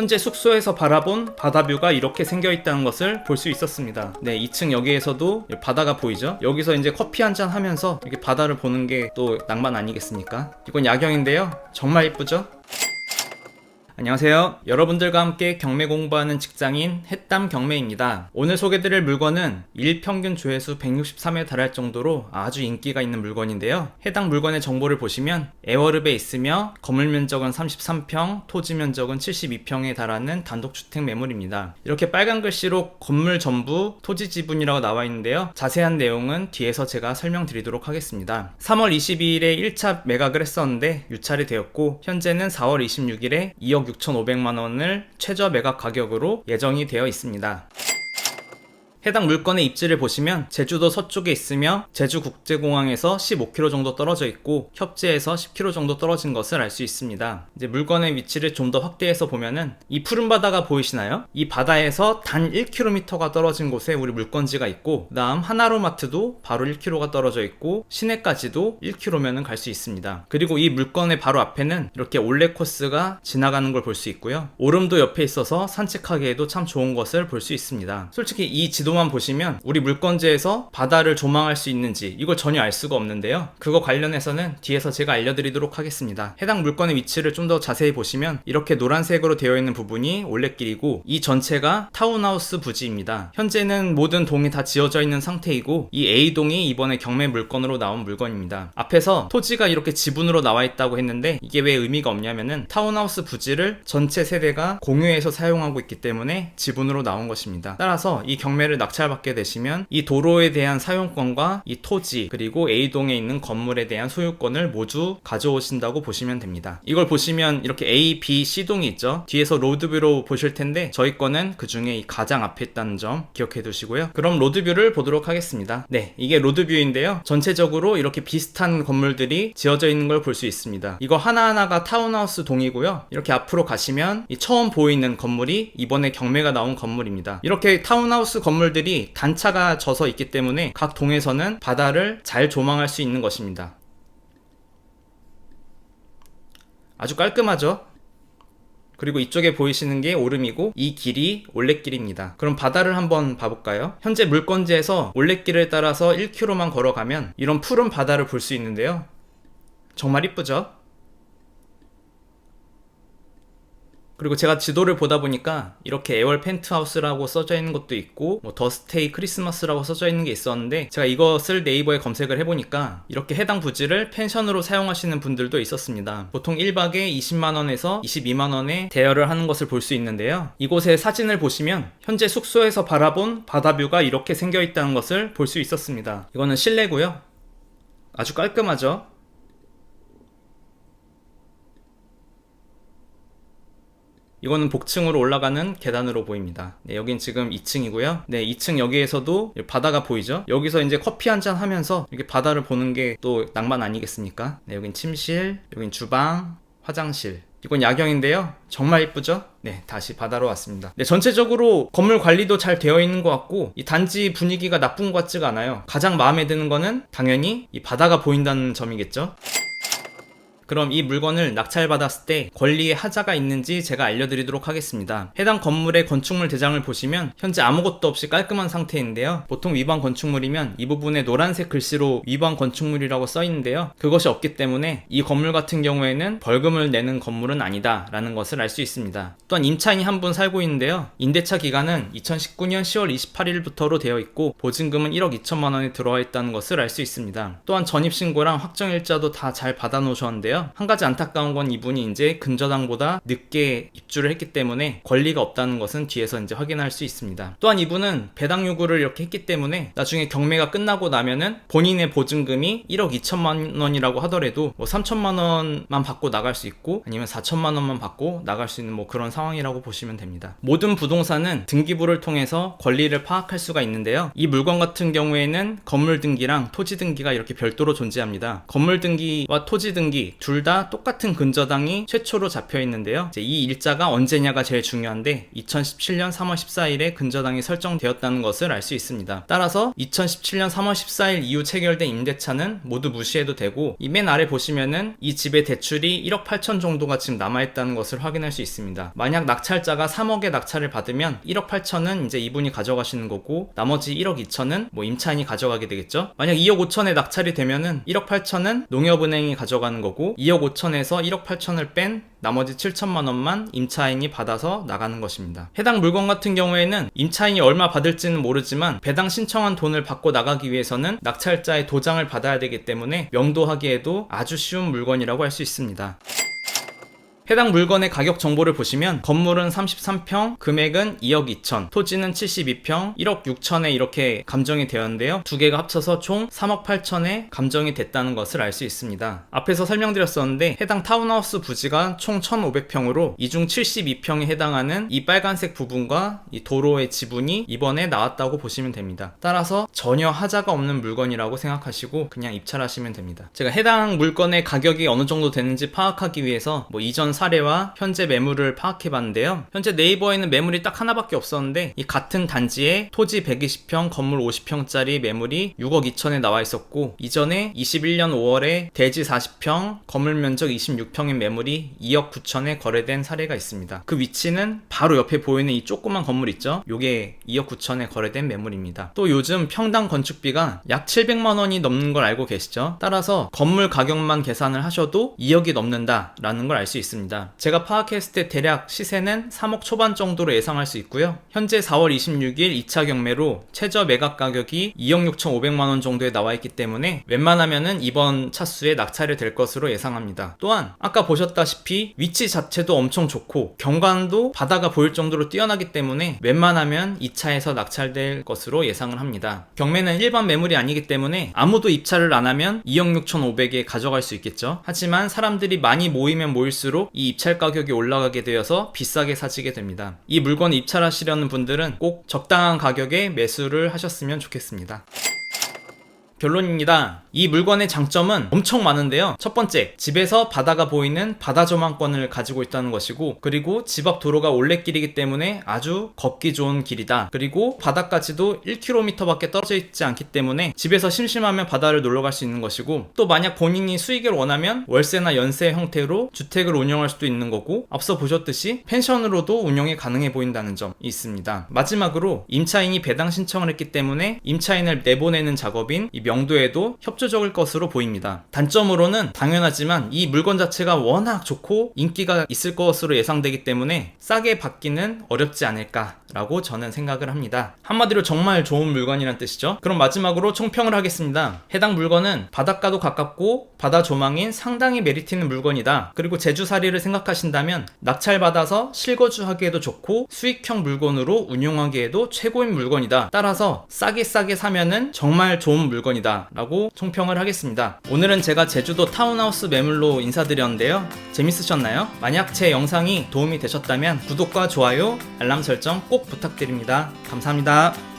현재 숙소에서 바라본 바다뷰가 이렇게 생겨 있다는 것을 볼 수 있었습니다. 네, 2층 여기에서도 바다가 보이죠? 여기서 이제 커피 한잔 하면서 이렇게 바다를 보는 게 또 낭만 아니겠습니까? 이건 야경인데요. 정말 이쁘죠? 안녕하세요. 여러분들과 함께 경매 공부하는 직장인 햇담 경매입니다. 오늘 소개드릴 물건은 일평균 조회수 163에 달할 정도로 아주 인기가 있는 물건인데요. 해당 물건의 정보를 보시면 애월읍에 있으며 건물 면적은 33평, 토지 면적은 72평에 달하는 단독주택 매물입니다. 이렇게 빨간 글씨로 건물 전부 토지 지분이라고 나와 있는데요. 자세한 내용은 뒤에서 제가 설명드리도록 하겠습니다. 3월 22일에 1차 매각을 했었는데 유찰이 되었고 현재는 4월 26일에 2억 6,500만원을 최저 매각 가격으로 예정이 되어 있습니다. 해당 물건의 입지를 보시면 제주도 서쪽에 있으며 제주국제공항에서 15km 정도 떨어져 있고 협재에서 10km 정도 떨어진 것을 알 수 있습니다. 이제 물건의 위치를 좀 더 확대해서 보면은 이 푸른 바다가 보이시나요? 이 바다에서 단 1km가 떨어진 곳에 우리 물건지가 있고 그 다음 하나로마트도 바로 1km가 떨어져 있고 시내까지도 1km면은 갈 수 있습니다. 그리고 이 물건의 바로 앞에는 이렇게 올레코스가 지나가는 걸 볼 수 있고요. 오름도 옆에 있어서 산책하기에도 참 좋은 것을 볼 수 있습니다. 솔직히 이 지도만 보시면 우리 물건지에서 바다를 조망할 수 있는지 이걸 전혀 알 수가 없는데요. 그거 관련해서는 뒤에서 제가 알려드리도록 하겠습니다. 해당 물건의 위치를 좀 더 자세히 보시면 이렇게 노란색으로 되어 있는 부분이 올레길이고 이 전체가 타운하우스 부지입니다. 현재는 모든 동이 다 지어져 있는 상태이고 이 A동이 이번에 경매 물건으로 나온 물건입니다. 앞에서 토지가 이렇게 지분으로 나와 있다고 했는데 이게 왜 의미가 없냐면은 타운하우스 부지를 전체 세대가 공유해서 사용하고 있기 때문에 지분으로 나온 것입니다. 따라서 이 경매를 낙찰받게 되시면 이 도로에 대한 사용권과 이 토지 그리고 A동에 있는 건물에 대한 소유권을 모두 가져오신다고 보시면 됩니다. 이걸 보시면 이렇게 A, B, C동이 있죠. 뒤에서 로드뷰로 보실 텐데 저희 거는 그 중에 이 가장 앞에 있다는 점 기억해 두시고요. 그럼 로드뷰를 보도록 하겠습니다. 네, 이게 로드뷰인데요. 전체적으로 이렇게 비슷한 건물들이 지어져 있는 걸 볼 수 있습니다. 이거 하나하나가 타운하우스 동이고요. 이렇게 앞으로 가시면 이 처음 보이는 건물이 이번에 경매가 나온 건물입니다. 이렇게 타운하우스 건물들이 단차가 져서 있기 때문에 각 동에서는 바다를 잘 조망할 수 있는 것입니다. 아주 깔끔하죠? 그리고 이쪽에 보이시는 게 오름이고 이 길이 올레길입니다. 그럼 바다를 한번 봐볼까요? 현재 물건지에서 올레길을 따라서 1km만 걸어가면 이런 푸른 바다를 볼 수 있는데요. 정말 이쁘죠? 그리고 제가 지도를 보다 보니까 이렇게 애월 펜트하우스라고 써져 있는 것도 있고 더 스테이 크리스마스라고 써져 있는 게 있었는데 제가 이것을 네이버에 검색을 해보니까 이렇게 해당 부지를 펜션으로 사용하시는 분들도 있었습니다. 보통 1박에 20만원에서 22만원에 대여를 하는 것을 볼 수 있는데요. 이곳의 사진을 보시면 현재 숙소에서 바라본 바다뷰가 이렇게 생겨 있다는 것을 볼 수 있었습니다. 이거는 실내고요. 아주 깔끔하죠? 이거는 복층으로 올라가는 계단으로 보입니다. 네, 여긴 지금 2층이고요. 네, 2층 여기에서도 바다가 보이죠? 여기서 이제 커피 한잔 하면서 이렇게 바다를 보는 게 또 낭만 아니겠습니까? 네, 여긴 침실, 여긴 주방, 화장실. 이건 야경인데요. 정말 이쁘죠? 네, 다시 바다로 왔습니다. 네, 전체적으로 건물 관리도 잘 되어 있는 것 같고 이 단지 분위기가 나쁜 것 같지가 않아요. 가장 마음에 드는 거는 당연히 이 바다가 보인다는 점이겠죠? 그럼 이 물건을 낙찰받았을 때 권리에 하자가 있는지 제가 알려드리도록 하겠습니다. 해당 건물의 건축물 대장을 보시면 현재 아무것도 없이 깔끔한 상태인데요. 보통 위반 건축물이면 이 부분에 노란색 글씨로 위반 건축물이라고 써 있는데요. 그것이 없기 때문에 이 건물 같은 경우에는 벌금을 내는 건물은 아니다 라는 것을 알 수 있습니다. 또한 임차인이 한 분 살고 있는데요. 임대차 기간은 2019년 10월 28일부터로 되어 있고 보증금은 1억 2천만 원이 들어와 있다는 것을 알 수 있습니다. 또한 전입신고랑 확정일자도 다 잘 받아 놓으셨는데요. 한 가지 안타까운 건 이분이 이제 근저당보다 늦게 입주를 했기 때문에 권리가 없다는 것은 뒤에서 이제 확인할 수 있습니다. 또한 이분은 배당 요구를 이렇게 했기 때문에 나중에 경매가 끝나고 나면은 본인의 보증금이 1억 2천만 원이라고 하더라도 3천만 원만 받고 나갈 수 있고 아니면 4천만 원만 받고 나갈 수 있는 그런 상황이라고 보시면 됩니다. 모든 부동산은 등기부를 통해서 권리를 파악할 수가 있는데요. 이 물건 같은 경우에는 건물 등기랑 토지 등기가 이렇게 별도로 존재합니다. 건물 등기와 토지 등기 둘 둘 다 똑같은 근저당이 최초로 잡혀 있는데요. 이제 이 일자가 언제냐가 제일 중요한데 2017년 3월 14일에 근저당이 설정되었다는 것을 알 수 있습니다. 따라서 2017년 3월 14일 이후 체결된 임대차는 모두 무시해도 되고, 이 맨 아래 보시면은 이 집의 대출이 1억 8천 정도가 지금 남아있다는 것을 확인할 수 있습니다. 만약 낙찰자가 3억의 낙찰을 받으면 1억 8천은 이제 이분이 가져가시는 거고, 나머지 1억 2천은 뭐 임차인이 가져가게 되겠죠. 만약 2억 5천에 낙찰이 되면은 1억 8천은 농협은행이 가져가는 거고, 2억 5천에서 1억 8천을 뺀 나머지 7천만 원만 임차인이 받아서 나가는 것입니다. 해당 물건 같은 경우에는 임차인이 얼마 받을지는 모르지만 배당 신청한 돈을 받고 나가기 위해서는 낙찰자의 도장을 받아야 되기 때문에 명도하기에도 아주 쉬운 물건이라고 할 수 있습니다. 해당 물건의 가격 정보를 보시면 건물은 33평, 금액은 2억 2천, 토지는 72평, 1억 6천에 이렇게 감정이 되었는데요. 두 개가 합쳐서 총 3억 8천에 감정이 됐다는 것을 알 수 있습니다. 앞에서 설명드렸었는데 해당 타운하우스 부지가 총 1,500평으로 이 중 72평에 해당하는 이 빨간색 부분과 이 도로의 지분이 이번에 나왔다고 보시면 됩니다. 따라서 전혀 하자가 없는 물건이라고 생각하시고 그냥 입찰하시면 됩니다. 제가 해당 물건의 가격이 어느 정도 되는지 파악하기 위해서 뭐 이전 사례와 현재 매물을 파악해봤는데요. 현재 네이버에는 매물이 딱 하나밖에 없었는데 이 같은 단지에 토지 120평, 건물 50평짜리 매물이 6억 2천에 나와 있었고, 이전에 21년 5월에 대지 40평, 건물 면적 26평인 매물이 2억 9천에 거래된 사례가 있습니다. 그 위치는 바로 옆에 보이는 이 조그만 건물 있죠? 요게 2억 9천에 거래된 매물입니다. 또 요즘 평당 건축비가 약 700만 원이 넘는 걸 알고 계시죠? 따라서 건물 가격만 계산을 하셔도 2억이 넘는다라는 걸 알 수 있습니다. 제가 파악했을 때 대략 시세는 3억 초반 정도로 예상할 수 있고요. 현재 4월 26일 2차 경매로 최저 매각 가격이 2억 6,500만원 정도에 나와 있기 때문에 웬만하면은 이번 차수에 낙찰이 될 것으로 예상합니다. 또한 아까 보셨다시피 위치 자체도 엄청 좋고 경관도 바다가 보일 정도로 뛰어나기 때문에 웬만하면 2차에서 낙찰될 것으로 예상을 합니다. 경매는 일반 매물이 아니기 때문에 아무도 입찰을 안 하면 2억 6,500에 가져갈 수 있겠죠. 하지만 사람들이 많이 모이면 모일수록 이 입찰 가격이 올라가게 되어서 비싸게 사지게 됩니다. 이 물건 입찰하시려는 분들은 꼭 적당한 가격에 매수를 하셨으면 좋겠습니다. 결론입니다. 이 물건의 장점은 엄청 많은데요. 첫 번째, 집에서 바다가 보이는 바다 조망권을 가지고 있다는 것이고, 그리고 집 앞 도로가 올레길이기 때문에 아주 걷기 좋은 길이다. 그리고 바다까지도 1km밖에 떨어져 있지 않기 때문에 집에서 심심하면 바다를 놀러 갈 수 있는 것이고, 또 만약 본인이 수익을 원하면 월세나 연세 형태로 주택을 운영할 수도 있는 거고, 앞서 보셨듯이 펜션으로도 운영이 가능해 보인다는 점이 있습니다. 마지막으로 임차인이 배당 신청을 했기 때문에 임차인을 내보내는 작업인 이 명도에도 협조적일 것으로 보입니다. 단점으로는 당연하지만 이 물건 자체가 워낙 좋고 인기가 있을 것으로 예상되기 때문에 싸게 받기는 어렵지 않을까라고 저는 생각을 합니다. 한마디로 정말 좋은 물건이란 뜻이죠. 그럼 마지막으로 총평을 하겠습니다. 해당 물건은 바닷가도 가깝고 바다 조망인 상당히 메리트 있는 물건이다. 그리고 제주살이를 생각하신다면 낙찰받아서 실거주하기에도 좋고 수익형 물건으로 운용하기에도 최고인 물건이다. 따라서 싸게 사면은 정말 좋은 물건이다 라고 총평을 하겠습니다. 오늘은 제가 제주도 타운하우스 매물로 인사드렸는데요. 재밌으셨나요? 만약 제 영상이 도움이 되셨다면 구독과 좋아요, 알람 설정 꼭 부탁드립니다. 감사합니다.